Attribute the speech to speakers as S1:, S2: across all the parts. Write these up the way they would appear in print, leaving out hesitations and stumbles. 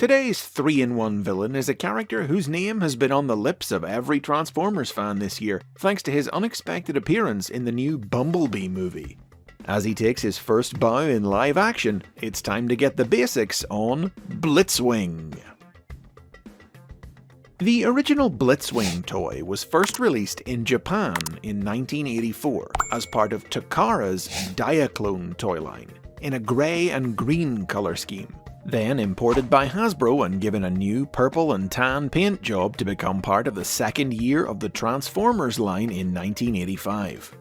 S1: Today's 3-in-1 villain is a character whose name has been on the lips of every Transformers fan this year, thanks to his unexpected appearance in the new Bumblebee movie. As he takes his first bow in live action, it's time to get the basics on BLITZWING. The original BLITZWING toy was first released in Japan in 1984 as part of Takara's Diaclone toy line, in a grey and green colour scheme, then imported by Hasbro and given a new purple and tan paint job to become part of the second year of the Transformers line in 1985.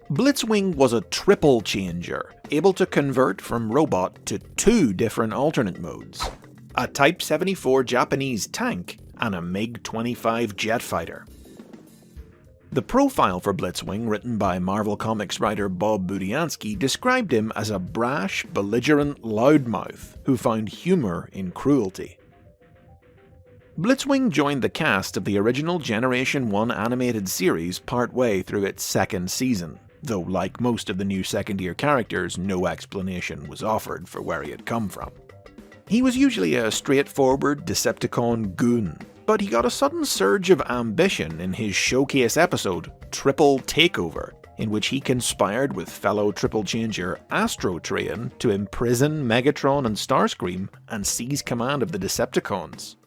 S1: BLITZWING was a triple changer, able to convert from robot to two different alternate modes: a Type 74 Japanese tank and a MiG-25 jet fighter. The profile for BLITZWING, written by Marvel Comics writer Bob Budiansky, described him as a brash, belligerent loudmouth who found humour in cruelty. BLITZWING joined the cast of the original Generation 1 animated series partway through its second season, though like most of the new second-year characters, no explanation was offered for where he had come from. He was usually a straightforward Decepticon goon, but he got a sudden surge of ambition in his showcase episode, Triple Takeover, in which he conspired with fellow triple changer Astro Train to imprison Megatron and Starscream and seize command of the Decepticons.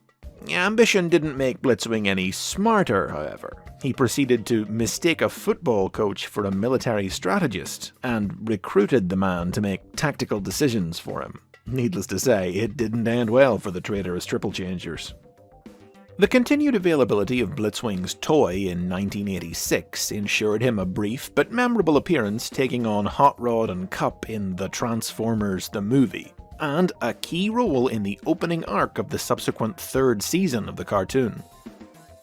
S1: Ambition didn't make BLITZWING any smarter, however. He proceeded to mistake a football coach for a military strategist, and recruited the man to make tactical decisions for him. Needless to say, it didn't end well for the traitorous triple changers. The continued availability of BLITZWING's toy in 1986 ensured him a brief but memorable appearance taking on Hot Rod and Cup in The Transformers the Movie, and a key role in the opening arc of the subsequent third season of the cartoon.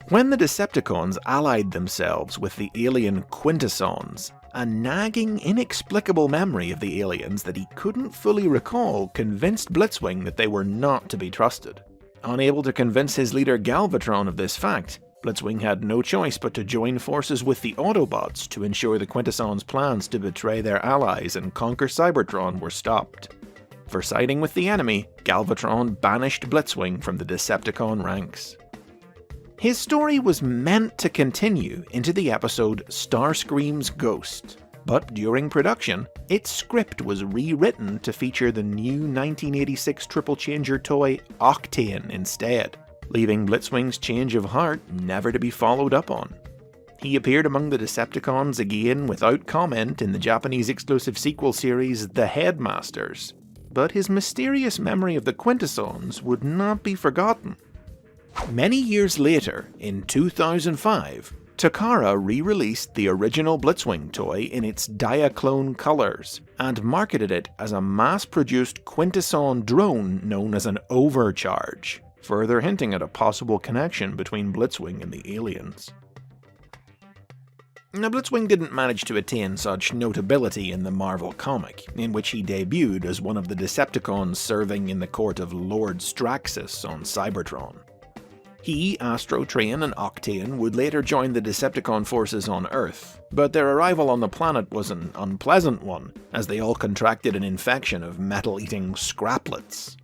S1: When the Decepticons allied themselves with the alien Quintessons, a nagging, inexplicable memory of the aliens that he couldn't fully recall convinced BLITZWING that they were not to be trusted. Unable to convince his leader Galvatron of this fact, BLITZWING had no choice but to join forces with the Autobots to ensure the Quintessons' plans to betray their allies and conquer Cybertron were stopped. For siding with the enemy, Galvatron banished BLITZWING from the Decepticon ranks. His story was meant to continue into the episode Starscream's Ghost, but during production, its script was rewritten to feature the new 1986 triple changer toy Octane instead, leaving BLITZWING's change of heart never to be followed up on. He appeared among the Decepticons again without comment in the Japanese exclusive sequel series The Headmasters, but his mysterious memory of the Quintessons would not be forgotten. Many years later, in 2005, Takara re-released the original BLITZWING toy in its Diaclone colours, and marketed it as a mass-produced Quintesson drone known as an Overcharge, further hinting at a possible connection between BLITZWING and the aliens. Now, BLITZWING didn't manage to attain such notability in the Marvel comic, in which he debuted as one of the Decepticons serving in the court of Lord Straxus on Cybertron. He, Astro Train, and Octane would later join the Decepticon forces on Earth, but their arrival on the planet was an unpleasant one, as they all contracted an infection of metal-eating scraplets.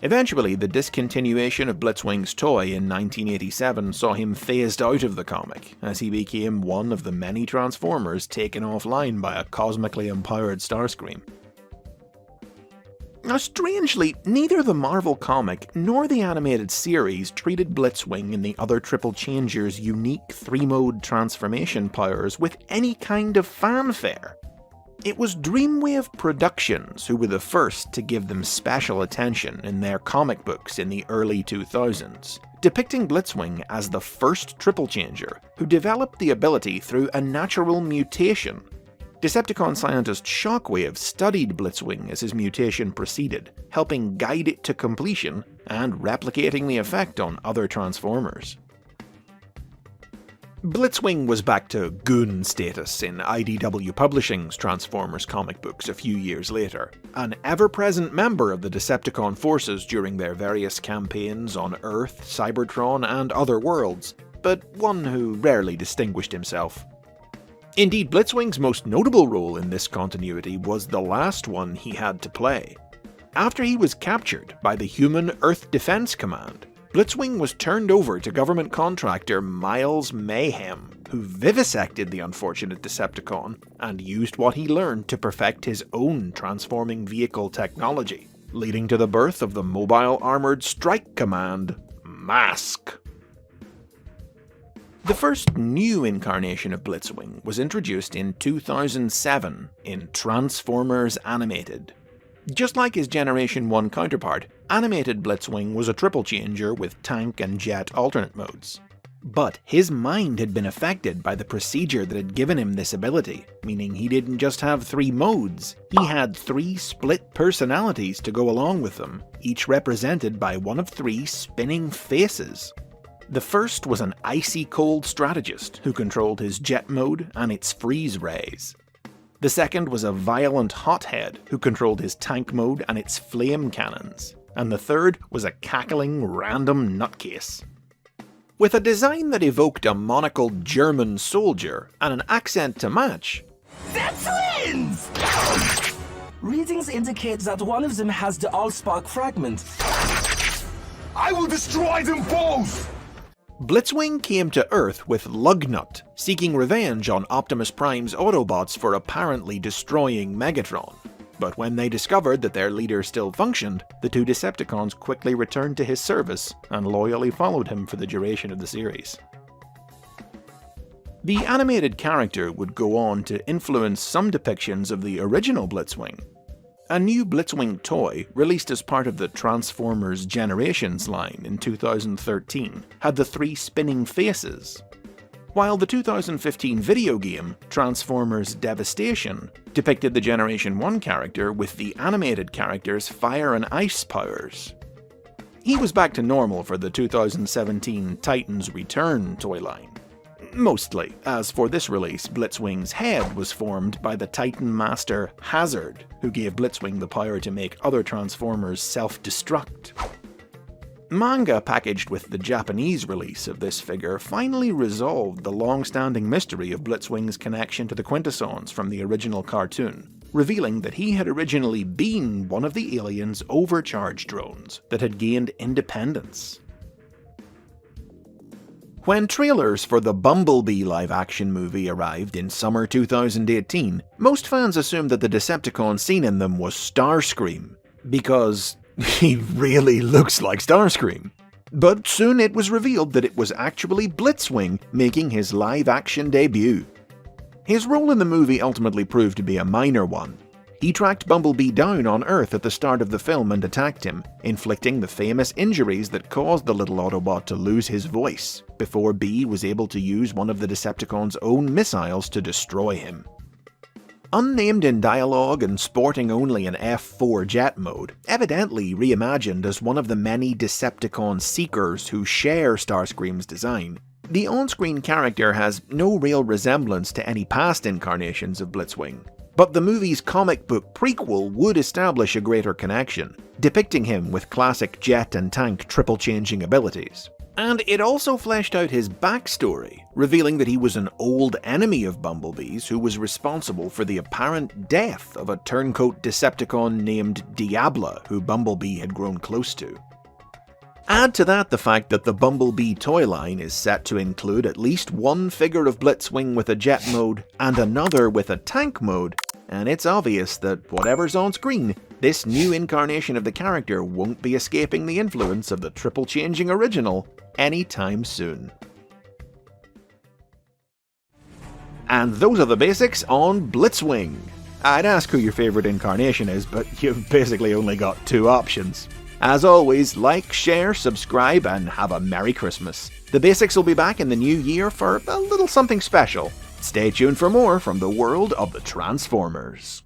S1: Eventually, the discontinuation of BLITZWING's toy in 1987 saw him phased out of the comic, as he became one of the many Transformers taken offline by a cosmically empowered Starscream. Now, strangely, neither the Marvel comic nor the animated series treated BLITZWING and the other triple changers' unique three-mode transformation powers with any kind of fanfare. It was Dreamwave Productions who were the first to give them special attention in their comic books in the early 2000s, depicting BLITZWING as the first triple changer who developed the ability through a natural mutation. Decepticon scientist Shockwave studied BLITZWING as his mutation proceeded, helping guide it to completion and replicating the effect on other Transformers. BLITZWING was back to goon status in IDW Publishing's Transformers comic books a few years later, an ever-present member of the Decepticon forces during their various campaigns on Earth, Cybertron, and other worlds, but one who rarely distinguished himself. Indeed, BLITZWING's most notable role in this continuity was the last one he had to play. After he was captured by the Human Earth Defense Command, Blitzwing was turned over to government contractor Miles Mayhem, who vivisected the unfortunate Decepticon and used what he learned to perfect his own transforming vehicle technology, leading to the birth of the Mobile Armored Strike Command, MASK. The first new incarnation of Blitzwing was introduced in 2007 in Transformers Animated. Just like his Generation 1 counterpart, animated Blitzwing was a triple changer with tank and jet alternate modes. But his mind had been affected by the procedure that had given him this ability, meaning he didn't just have 3 modes, he had 3 split personalities to go along with them, each represented by one of 3 spinning faces. The first was an icy cold strategist who controlled his jet mode and its freeze rays. The second was a violent hothead who controlled his tank mode and its flame cannons. And the third was a cackling random nutcase. With a design that evoked a monocled German soldier and an accent to match,
S2: they're twins! Readings indicate that one of them has the Allspark fragment.
S3: I will destroy them both!
S1: Blitzwing came to Earth with Lugnut, seeking revenge on Optimus Prime's Autobots for apparently destroying Megatron. But when they discovered that their leader still functioned, the 2 Decepticons quickly returned to his service and loyally followed him for the duration of the series. The animated character would go on to influence some depictions of the original Blitzwing. A new Blitzwing toy, released as part of the Transformers Generations line in 2013, had the 3 spinning faces, while the 2015 video game, Transformers Devastation, depicted the Generation 1 character with the animated character's fire and ice powers. He was back to normal for the 2017 Titans Return toy line. Mostly, as for this release, Blitzwing's head was formed by the Titan Master Hazard, who gave Blitzwing the power to make other Transformers self-destruct. Manga packaged with the Japanese release of this figure finally resolved the long-standing mystery of Blitzwing's connection to the Quintessons from the original cartoon, revealing that he had originally been one of the aliens' overcharge drones that had gained independence. When trailers for the Bumblebee live-action movie arrived in summer 2018, most fans assumed that the Decepticon seen in them was Starscream, because he really looks like Starscream. But soon it was revealed that it was actually Blitzwing making his live-action debut. His role in the movie ultimately proved to be a minor one. He tracked Bumblebee down on Earth at the start of the film and attacked him, inflicting the famous injuries that caused the little Autobot to lose his voice, before Bee was able to use one of the Decepticons' own missiles to destroy him. Unnamed in dialogue and sporting only an F4 jet mode, evidently reimagined as one of the many Decepticon seekers who share Starscream's design, the on-screen character has no real resemblance to any past incarnations of Blitzwing. But the movie's comic book prequel would establish a greater connection, depicting him with classic jet and tank triple-changing abilities. And it also fleshed out his backstory, revealing that he was an old enemy of Bumblebee's who was responsible for the apparent death of a turncoat Decepticon named Diabla, who Bumblebee had grown close to. Add to that the fact that the Bumblebee toy line is set to include at least one figure of Blitzwing with a jet mode and another with a tank mode, and it's obvious that whatever's on screen, this new incarnation of the character won't be escaping the influence of the triple-changing original anytime soon. And those are the basics on Blitzwing. I'd ask who your favourite incarnation is, but you've basically only got 2 options. As always, like, share, subscribe, and have a Merry Christmas. The Basics will be back in the new year for a little something special. Stay tuned for more from the world of the Transformers.